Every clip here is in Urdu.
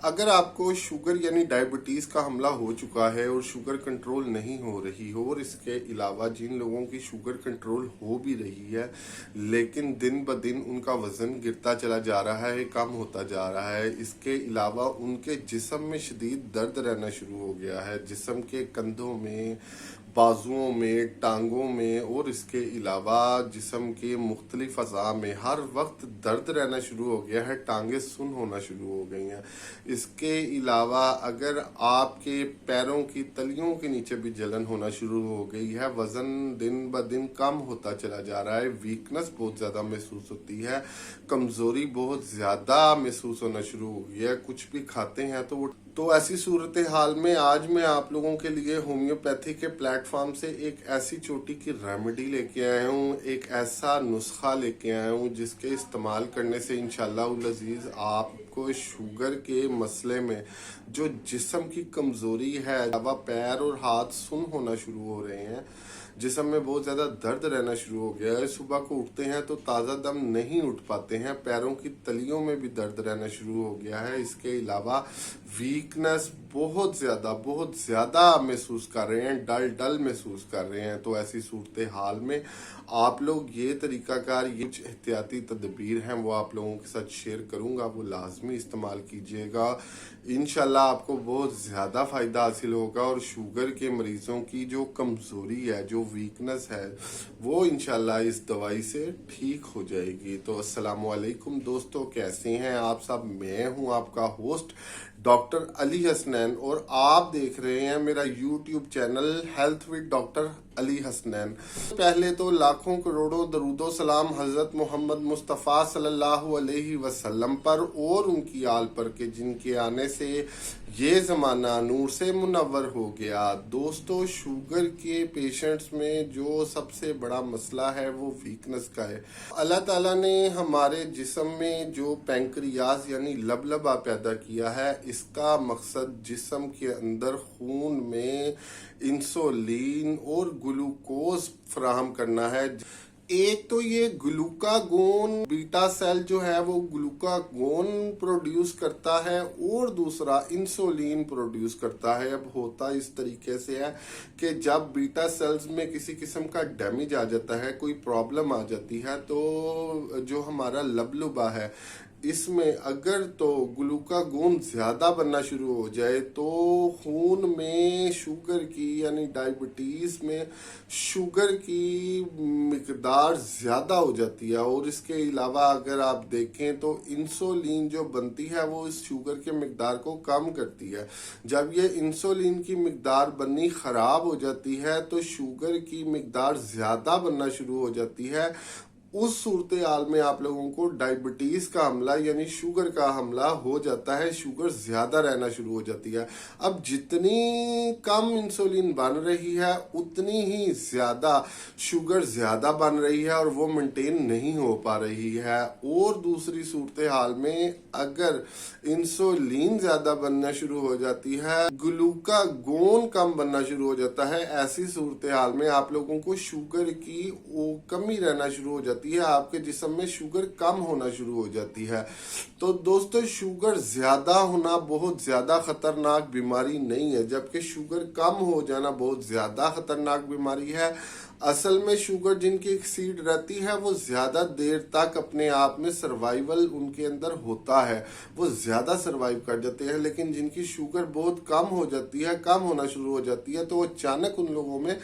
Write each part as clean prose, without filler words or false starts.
اگر آپ کو شوگر یعنی ڈائبٹیز کا حملہ ہو چکا ہے اور شوگر کنٹرول نہیں ہو رہی ہو، اور اس کے علاوہ جن لوگوں کی شوگر کنٹرول ہو بھی رہی ہے لیکن دن بدن ان کا وزن گرتا چلا جا رہا ہے، کم ہوتا جا رہا ہے، اس کے علاوہ ان کے جسم میں شدید درد رہنا شروع ہو گیا ہے، جسم کے کندھوں میں، بازوؤں میں، ٹانگوں میں، اور اس کے علاوہ جسم کے مختلف اعضاء میں ہر وقت درد رہنا شروع ہو گیا ہے، ٹانگیں سن ہونا شروع ہو گئی ہیں۔ اس کے علاوہ اگر آپ کے پیروں کی تلیوں کے نیچے بھی جلن ہونا شروع ہو گئی ہے، وزن دن بدن کم ہوتا چلا جا رہا ہے، ویکنس بہت زیادہ محسوس ہوتی ہے، کمزوری بہت زیادہ محسوس ہونا شروع ہو گئی ہے، کچھ بھی کھاتے ہیں تو ایسی صورتحال میں آج میں آپ لوگوں کے لیے ہومیوپیتھی کے پلیٹ فارم سے ایک ایسی چوٹی کی ریمیڈی لے کے آیا ہوں، ایک ایسا نسخہ لے کے آیا ہوں جس کے استعمال کرنے سے انشاءاللہ العزیز آپ کو شوگر کے مسئلے میں جو جسم کی کمزوری ہے، پیر اور ہاتھ سن ہونا شروع ہو رہے ہیں، جسم میں بہت زیادہ درد رہنا شروع ہو گیا ہے، صبح کو اٹھتے ہیں تو تازہ دم نہیں اٹھ پاتے ہیں، پیروں کی تلیوں میں بھی درد رہنا شروع ہو گیا ہے، اس کے علاوہ ویکنس بہت زیادہ محسوس کر رہے ہیں، ڈل محسوس کر رہے ہیں، تو ایسی صورتحال میں آپ لوگ یہ طریقہ کار، یہ احتیاطی تدبیر ہیں وہ آپ لوگوں کے ساتھ شیئر کروں گا، وہ لازمی استعمال کیجئے گا، انشاءاللہ آپ کو بہت زیادہ فائدہ حاصل ہوگا، اور شوگر کے مریضوں کی جو کمزوری ہے، جو ویکنس ہے، وہ انشاءاللہ اس دوائی سے ٹھیک ہو جائے گی۔ تو السلام علیکم دوستو، کیسے ہیں آپ سب؟ میں ہوں آپ کا ہوسٹ ڈاکٹر علی حسنین، اور آپ دیکھ رہے ہیں میرا YouTube channel health with doctor Ali Hasnain. پہلے تو لاکھوں کروڑوں درود و سلام حضرت محمد مصطفیٰ صلی اللہ علیہ وسلم پر اور ان کی آل پر، کہ جن کے آنے سے یہ زمانہ نور سے منور ہو گیا۔ دوستو، شوگر کے پیشنٹس میں جو سب سے بڑا مسئلہ ہے وہ ویکنس کا ہے۔ اللہ تعالیٰ نے ہمارے جسم میں جو پینکریاز یعنی لبلبا پیدا کیا ہے، اس کا مقصد جسم کے اندر خون میں انسولین اور گلوکوز فراہم کرنا ہے۔ ایک تو یہ گلوکاگون بیٹا سیل جو ہے وہ گلوکاگون پروڈیوس کرتا ہے، اور دوسرا انسولین پروڈیوس کرتا ہے۔ اب ہوتا اس طریقے سے ہے کہ جب بیٹا سیلز میں کسی قسم کا ڈیمیج آ جاتا ہے، کوئی پرابلم آ جاتی ہے، تو جو ہمارا لبلبا ہے اس میں اگر تو گلوکاگون زیادہ بننا شروع ہو جائے تو خون میں شوگر کی یعنی ڈائبٹیز میں شوگر کی مقدار زیادہ ہو جاتی ہے، اور اس کے علاوہ اگر آپ دیکھیں تو انسولین جو بنتی ہے وہ اس شوگر کے مقدار کو کم کرتی ہے۔ جب یہ انسولین کی مقدار بننی خراب ہو جاتی ہے تو شوگر کی مقدار زیادہ بننا شروع ہو جاتی ہے۔ اس صورتحال میں آپ لوگوں کو ڈائبٹیز کا حملہ یعنی شوگر کا حملہ ہو جاتا ہے، شوگر زیادہ رہنا شروع ہو جاتی ہے۔ اب جتنی کم انسولین بن رہی ہے اتنی ہی زیادہ شوگر زیادہ بن رہی ہے، اور وہ مینٹین نہیں ہو پا رہی ہے۔ اور دوسری صورتحال میں اگر انسولین زیادہ بننا شروع ہو جاتی ہے، گلوکاگون کم بننا شروع ہو جاتا ہے، ایسی صورتحال میں آپ لوگوں کو شوگر کی کمی رہنا شروع ہو جاتی ہے، آپ کے جسم میں شوگر کم ہونا شروع ہو جاتی ہے۔ تو دوستو، شوگر زیادہ ہونا بہت زیادہ خطرناک بیماری نہیں ہے، جبکہ شوگر کم ہو جانا بہت زیادہ خطرناک بیماری ہے۔ اصل میں شوگر جن کی ایکسیڈ رہتی ہے وہ زیادہ دیر تک اپنے آپ میں سروائیول ان کے اندر ہوتا ہے، وہ زیادہ سروائیو کر جاتے ہیں، لیکن جن کی شوگر بہت کم ہو جاتی ہے، کم ہونا شروع ہو جاتی ہے، تو اچانک ان لوگوں میں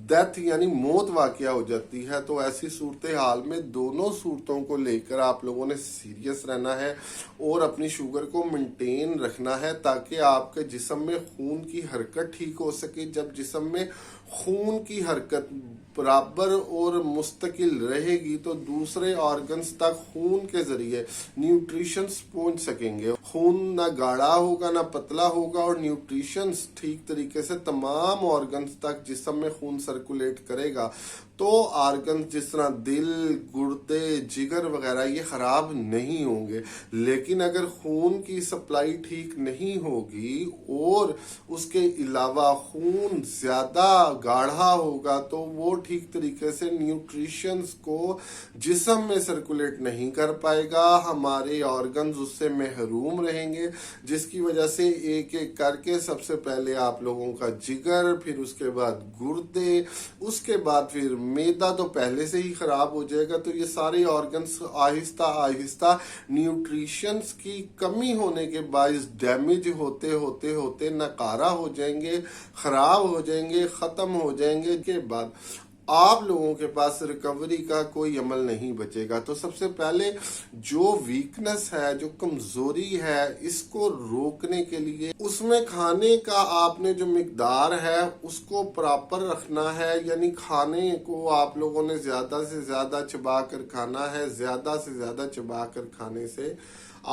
ڈیتھ یعنی موت واقع ہو جاتی ہے۔ تو ایسی صورتحال میں دونوں صورتوں کو لے کر آپ لوگوں نے سیریس رہنا ہے اور اپنی شوگر کو مینٹین رکھنا ہے، تاکہ آپ کے جسم میں خون کی حرکت ٹھیک ہو سکے۔ جب جسم میں خون کی حرکت برابر اور مستقل رہے گی تو دوسرے آرگنز تک خون کے ذریعے نیوٹریشنز پہنچ سکیں گے۔ خون نہ گاڑھا ہوگا نہ پتلا ہوگا، اور نیوٹریشنز ٹھیک طریقے سے تمام آرگنز تک جسم میں خون سرکولیٹ کرے گا۔ تو آرگنز جس طرح دل، گردے، جگر وغیرہ یہ خراب نہیں ہوں گے. لیکن اگر خون کی سپلائی ٹھیک نہیں ہوگی اور اس کے علاوہ خون زیادہ گاڑھا ہوگا تو وہ ٹھیک طریقے سے نیوٹریشنز کو جسم میں سرکولیٹ نہیں کر پائے گا. ہمارے آرگنز اس سے محروم رہیں گے، جس کی وجہ سے ایک ایک کر کے سب سے پہلے آپ لوگوں کا جگر، پھر اس کے بعد گردے، اس کے بعد پھر میدا تو پہلے سے ہی خراب ہو جائے گا. تو یہ سارے آرگنز آہستہ آہستہ نیوٹریشنز کی کمی ہونے کے باعث ڈیمیج ہوتے ہوتے ہوتے ناکارہ ہو جائیں گے، خراب ہو جائیں گے، ختم ہو جائیں گے. کے بعد آپ لوگوں کے پاس ریکوری کا کوئی عمل نہیں بچے گا. تو سب سے پہلے جو ویکنس ہے، جو کمزوری ہے، اس کو روکنے کے لیے اس میں کھانے کا آپ نے جو مقدار ہے اس کو پراپر رکھنا ہے. یعنی کھانے کو آپ لوگوں نے زیادہ سے زیادہ چبا کر کھانا ہے. زیادہ سے زیادہ چبا کر کھانے سے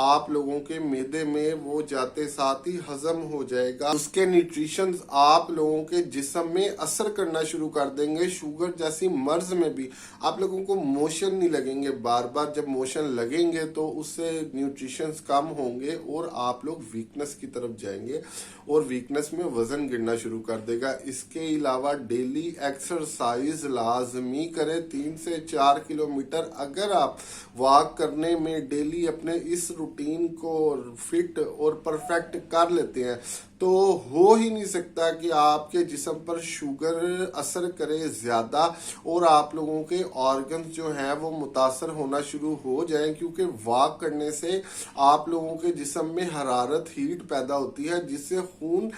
آپ لوگوں کے معدے میں وہ جاتے ساتھ ہی ہضم ہو جائے گا. اس کے نیوٹریشنز آپ لوگوں کے جسم میں اثر کرنا شروع کر دیں گے. شوگر جیسی مرض میں بھی آپ لوگوں کو موشن نہیں لگیں گے بار بار. جب موشن لگیں گے تو اس سے نیوٹریشنز کم ہوں گے اور آپ لوگ ویکنس کی طرف جائیں گے اور ویکنس میں وزن گرنا شروع کر دے گا. اس کے علاوہ ڈیلی ایکسرسائز لازمی کریں. 3 سے 4 کلومیٹر اگر آپ واک کرنے میں ڈیلی اپنے اس روٹین کو فٹ اور پرفیکٹ کر لیتے ہیں تو ہو ہی نہیں سکتا کہ آپ کے جسم پر شوگر اثر کرے زیادہ اور آپ لوگوں کے آرگنز جو ہیں وہ متاثر ہونا شروع ہو جائیں. کیونکہ واک کرنے سے آپ لوگوں کے جسم میں حرارت، ہیٹ پیدا ہوتی ہے، جس سے خون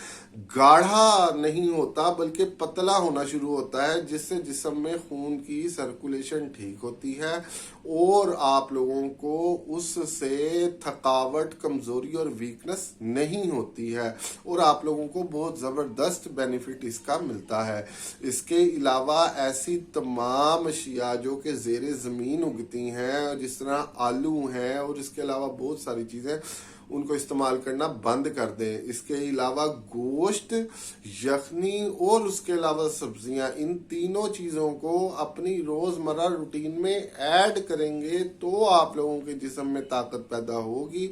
گاڑھا نہیں ہوتا بلکہ پتلا ہونا شروع ہوتا ہے، جس سے جسم میں خون کی سرکولیشن ٹھیک ہوتی ہے اور آپ لوگوں کو اس سے تھکاوٹ، کمزوری اور ویکنس نہیں ہوتی ہے اور آپ لوگوں کو بہت زبردست بینیفٹ اس کا ملتا ہے. اس کے علاوہ ایسی تمام اشیاء جو کہ زیر زمین اگتی ہیں جس طرح آلو ہیں اور اس کے علاوہ بہت ساری چیزیں، ان کو استعمال کرنا بند کر دیں. اس کے علاوہ گوشت، یخنی اور اس کے علاوہ سبزیاں، ان تینوں چیزوں کو اپنی روزمرہ روٹین میں ایڈ کریں گے تو آپ لوگوں کے جسم میں طاقت پیدا ہوگی.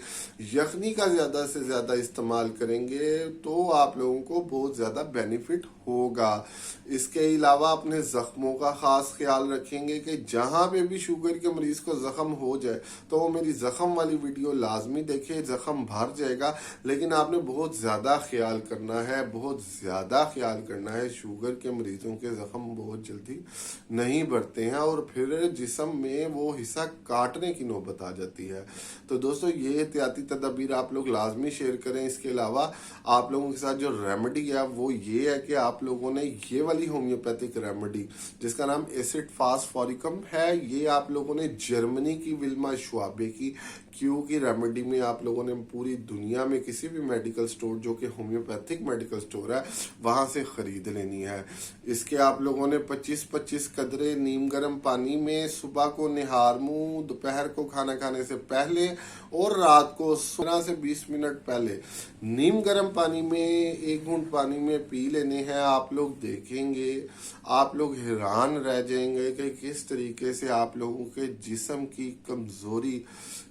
یخنی کا زیادہ سے زیادہ استعمال کریں گے تو آپ لوگوں کو بہت زیادہ بینیفٹ ہوگا. اس کے علاوہ اپنے زخموں کا خاص خیال رکھیں گے کہ جہاں پہ بھی شوگر کے مریض کو زخم ہو جائے تو وہ میری زخم والی ویڈیو لازمی دیکھیں. زخم بھر جائے گا لیکن آپ نے بہت زیادہ خیال کرنا ہے، بہت زیادہ خیال کرنا ہے. شوگر کے مریضوں کے زخم بہت جلدی نہیں بھرتے ہیں اور پھر جسم میں وہ حصہ کاٹنے کی نوبت آ جاتی ہے. تو دوستو یہ احتیاطی تدابیر آپ لوگ لازمی شیئر کریں. اس کے علاوہ آپ لوگوں کے ساتھ جو ریمیڈی ہے وہ یہ ہے کہ آپ لوگوں نے یہ والی ہومیوپیتھک ریمیڈی جس کا نام ایسڈ فاسفوریکم ہے، یہ آپ لوگوں نے جرمنی کی ولما شوابے کی کیو کی ریمیڈی میں آپ لوگوں نے پوری دنیا میں کسی بھی میڈیکل سٹور جو کہ ہومیوپیتھک میڈیکل سٹور ہے وہاں سے خرید لینی ہے. اس کے آپ لوگوں نے 25 قدرے نیم گرم پانی میں صبح کو نہار منہ، دوپہر کو کھانا کھانے سے پہلے اور رات کو 15 سے 20 منٹ پہلے نیم گرم پانی میں 1 گھونٹ پانی میں پی لینے ہیں. آپ لوگ دیکھیں گے، آپ لوگ حیران رہ جائیں گے کہ کس طریقے سے آپ لوگوں کے جسم کی کمزوری،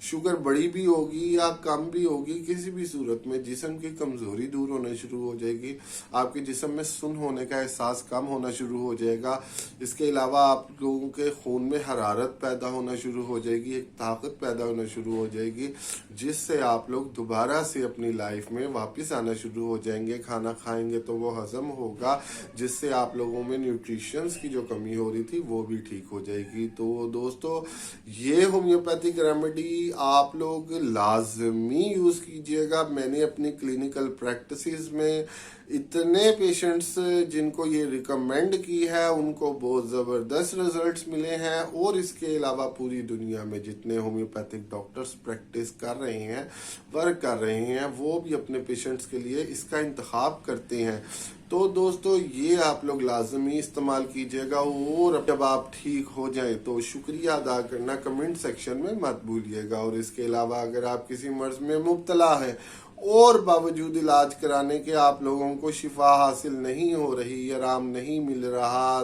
شوگر بڑی بھی ہوگی یا کم بھی ہوگی، کسی بھی صورت میں جسم کی کمزوری دور ہونا شروع ہو جائے گی. آپ کے جسم میں سن ہونے کا احساس کم ہونا شروع ہو جائے گا. اس کے علاوہ آپ لوگوں کے خون میں حرارت پیدا ہونا شروع ہو جائے گی، ایک طاقت پیدا ہونا شروع ہو جائے گی جس سے آپ لوگ دوبارہ سے اپنی لائف میں واپس آنا شروع ہو جائیں گے. کھانا کھائیں گے تو وہ ہضم ہوگا جس سے آپ لوگوں میں نیوٹریشنز کی جو کمی ہو رہی تھی وہ بھی ٹھیک ہو جائے گی. تو دوستو یہ ہومیوپیتھک ریمیڈی آپ لوگ لازمی یوز کیجئے گا. میں نے اپنی کلینکل پریکٹسز میں اتنے پیشنٹس جن کو یہ ریکمینڈ کی ہے ان کو بہت زبردست ریزلٹس ملے ہیں اور اس کے علاوہ پوری دنیا میں جتنے ہومیوپیتھک ڈاکٹرز پریکٹس کر رہے ہیں، ورک کر رہے ہیں، وہ بھی اپنے پیشنٹس کے لیے اس کا انتخاب کرتے ہیں. تو دوستو یہ آپ لوگ لازمی استعمال کیجئے گا اور جب آپ ٹھیک ہو جائیں تو شکریہ ادا کرنا کمنٹ سیکشن میں مت بھولیے گا. اور اس کے علاوہ اگر آپ کسی مرض میں مبتلا ہیں اور باوجود علاج کرانے کے آپ لوگوں کو شفا حاصل نہیں ہو رہی، آرام نہیں مل رہا،